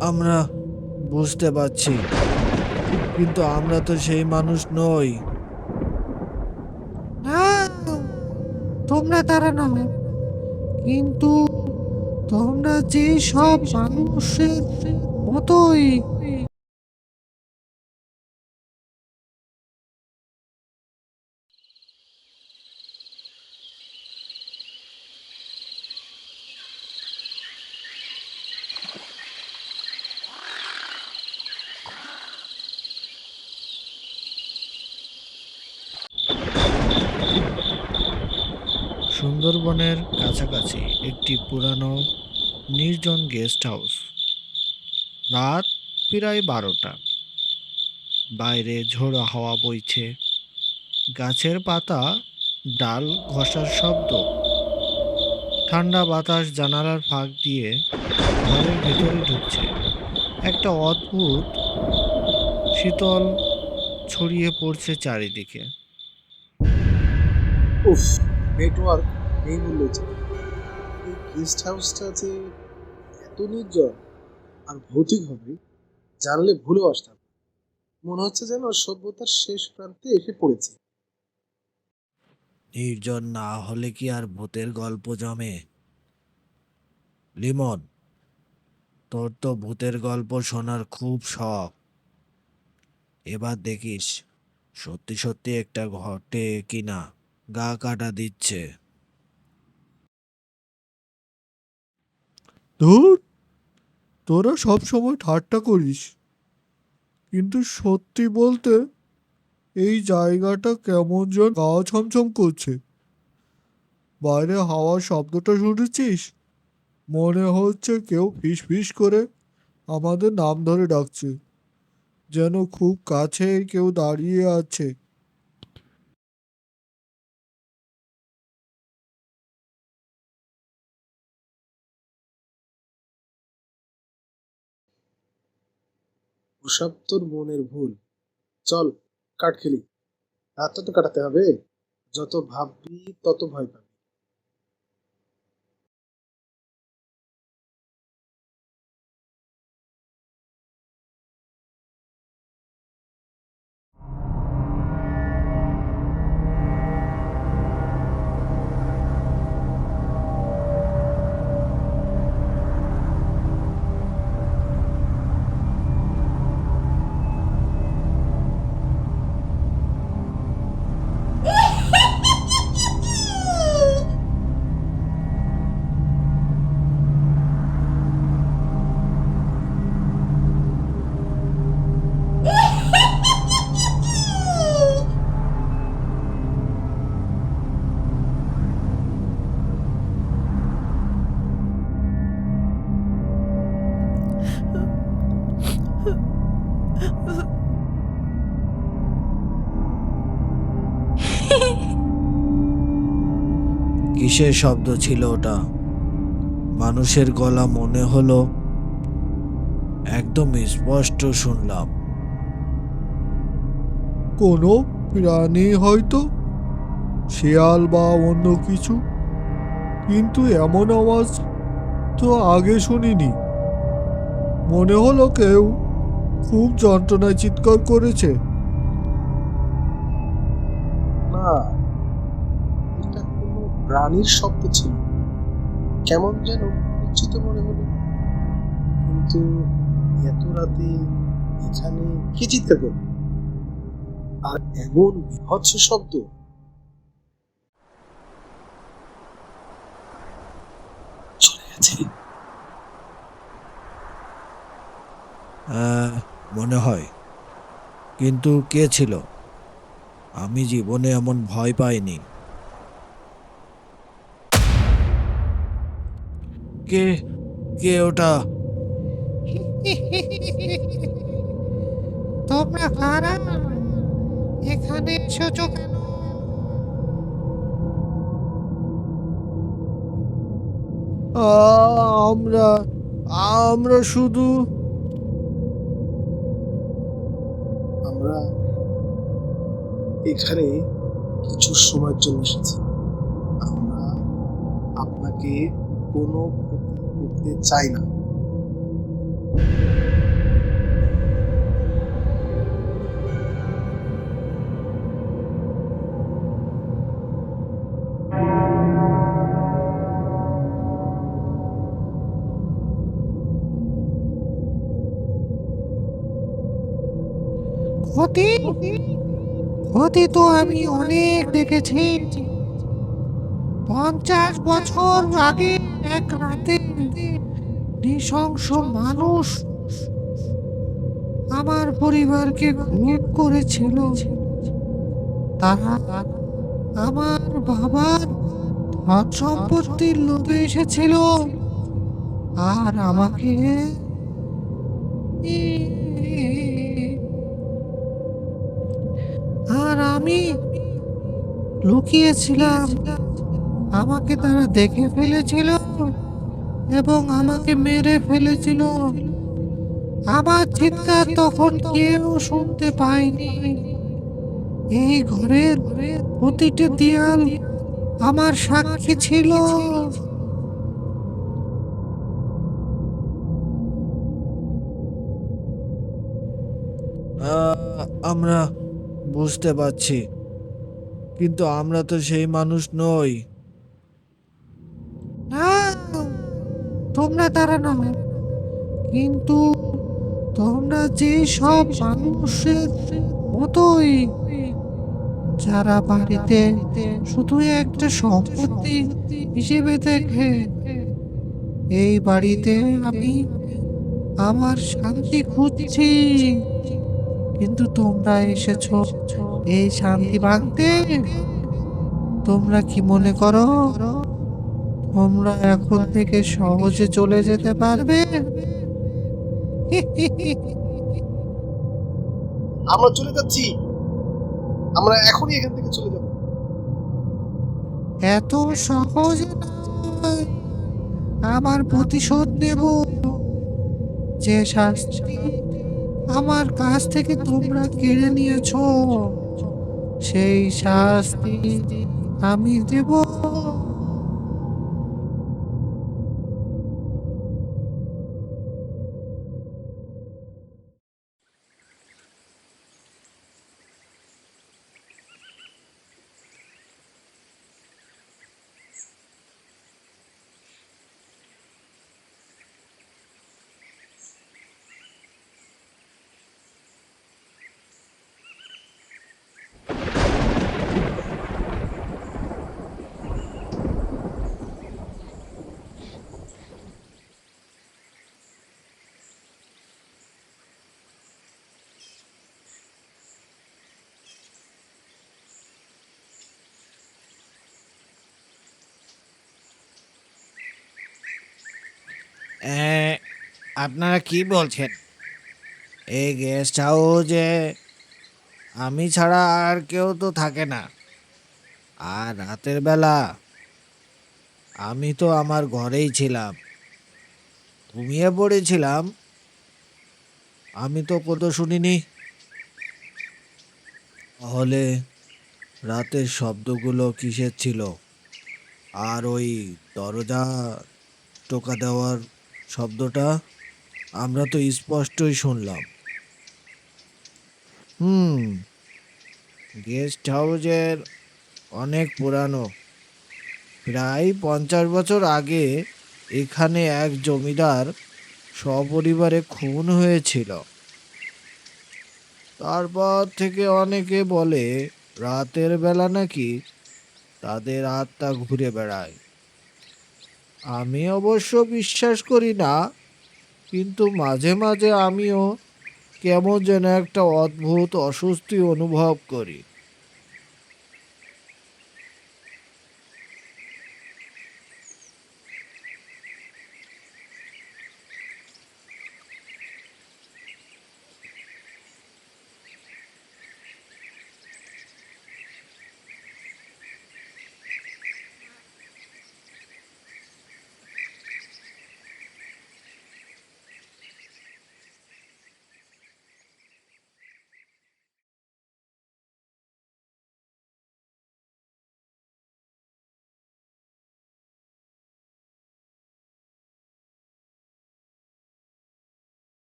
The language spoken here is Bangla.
আমরা বুঝতে পারছি, কিন্তু আমরা তো সেই মানুষ নই। হ্যাঁ, তোমরা তারা নও, কিন্তু তোমরা যে সব মানুষের মতোই। সুন্দরবনের কাছাকাছি একটি পুরানো নির্জন গেস্ট হাউস। রাত প্রায় 12টা। বাইরে ঝোড়ো হাওয়া বইছে, গাছের পাতা ডাল ঘষার শব্দ, ঠান্ডা বাতাস জানালার ফাঁক দিয়ে ঘরের ভেতরে ঢুকছে। একটা অদ্ভুত শীতল ছড়িয়ে পড়ছে চারিদিকে। উফ, নেটওয়ার্ক নেই বললেই চলে। এই গেস্ট হাউসটা যে এত নির্জন আর ভৌতিক হবে জানলে ভুলেও আসতাম। মনে হচ্ছে যেন সভ্যতার শেষ প্রান্তে এসে পড়েছে। নির্জন না হলে কি আর ভূতের গল্প জমে? লিমন, তোর তো ভূতের গল্প শোনার খুব শখ। এবার দেখিস সত্যি সত্যি একটা ঘটে কিনা, গা কাটা দিচ্ছে। ধুর, তোরা সব সময় ঠাট্টা করিস, কিন্তু সত্যি বলতে এই জায়গাটা কেমন যেন গা ছমছম করছে। বাইরে হাওয়ার শব্দটা শুনেছিস? মনে হচ্ছে কেউ ফিস ফিস করে আমাদের নাম ধরে ডাকছে, যেন খুব কাছে কেউ দাঁড়িয়ে আছে। ওসব তোর মনের ভুল। চল, কাঠ খেলি। রাতটা তো কাটাতে হবে। যত ভাববি তত ভয় পাবি। কিসের শব্দ ছিল ওটা? মানুষের গলা মনে হলো, একদম স্পষ্ট শুনলাম। কোনো প্রাণী হয়তো, শেয়াল বা অন্য কিছু, কিন্তু এমন আওয়াজ তো আগে শুনিনি। মনে হলো কেউ খুব যন্ত্রণায় চিৎকার করেছে। না, এটা কোনো প্রাণীর শব্দ ছিল। কেমন যেন নিশ্চিত মনে হলো। কিন্তু এত রাতে এখানে কে চিৎকার করবে? আর এমন বিভৎস শব্দ! চলে গেছে। মনে হয়। কিন্তু কে ছিল? আমি জীবনে এমন ভয় পাইনি। কে কে ওটা? তোমরা কারা? এখানে এসেছো কেন? আমরা আমরা শুধু আমরা এখানে কিছু সময়ের জন্য এসেছি। আমরা আপনাকে কোনো ক্ষতি করতে চাই না। ক্ষতি ক্ষতি তো আমি অনেক দেখেছি। 50 বছর আগে এক রাতে নৃশংস মানুষ আমার পরিবারকে খুন করেছিল। তারা আমার বাবার ধন সম্পত্তির লোভে এসেছিল আর আমাকে আর আমি লুকিয়েছিলাম। আমাকে তারা দেখে ফেলেছিল এবং আমাকে মেরে ফেলেছিল। আমার চিৎকার তখন কেউ শুনতে পায়নি। এই ঘরের প্রতিটি দেয়াল আমার সাক্ষী ছিল। আমরা বুঝতে পারছি, কিন্তু আমরা তো সেই মানুষ নই। না, তোমরা তারা নও, কিন্তু তোমরা যে সব মানুষের মতোই, যারা বাড়িতে শুধু একটা সম্পত্তি হিসেবে দেখে। এই বাড়িতে আমি আমার শান্তি খুঁজছি, কিন্তু তোমরা এসেছো এই শান্তি ভাঙতে। তোমরা কি মনে করো তোমরা এখন থেকে সহজে চলে যেতে পারবে? আমরা চলে যাচ্ছি, আমরা এখনই এখান থেকে চলে যাব। এত সহজ নয়। আমার প্রতিশোধ নেব। যে শাস্তি আমার কাছ থেকে তোমরা কেড়ে নিয়েছো, সেই শাস্তি আমি দেব। আপনারা কি বলছেন? এই গেস্ট হাউসে আমি ছাড়া আর কেউ তো থাকে না। আর রাতের বেলা আমি তো আমার ঘরেই ছিলাম, ঘুমিয়ে পড়েছিলাম। আমি তো কোথাও শুনিনি। তাহলে রাতের শব্দগুলো কিসের ছিল? আর ওই দরজা টোকা দেওয়ার শব্দটা আমরা তো স্পষ্টই শুনলাম। হুম, গেস্ট হাউসের অনেক পুরানো। প্রায় 50 বছর আগে এখানে এক জমিদার সপরিবারে খুন হয়েছিল। তারপর থেকে অনেকে বলে রাতের বেলা নাকি তাদের আত্মা ঘুরে বেড়ায়। আমি অবশ্য বিশ্বাস করি না, কিন্তু মাঝে মাঝে আমিও কেমন যেন একটা অদ্ভুত অস্বস্তি অনুভব করি।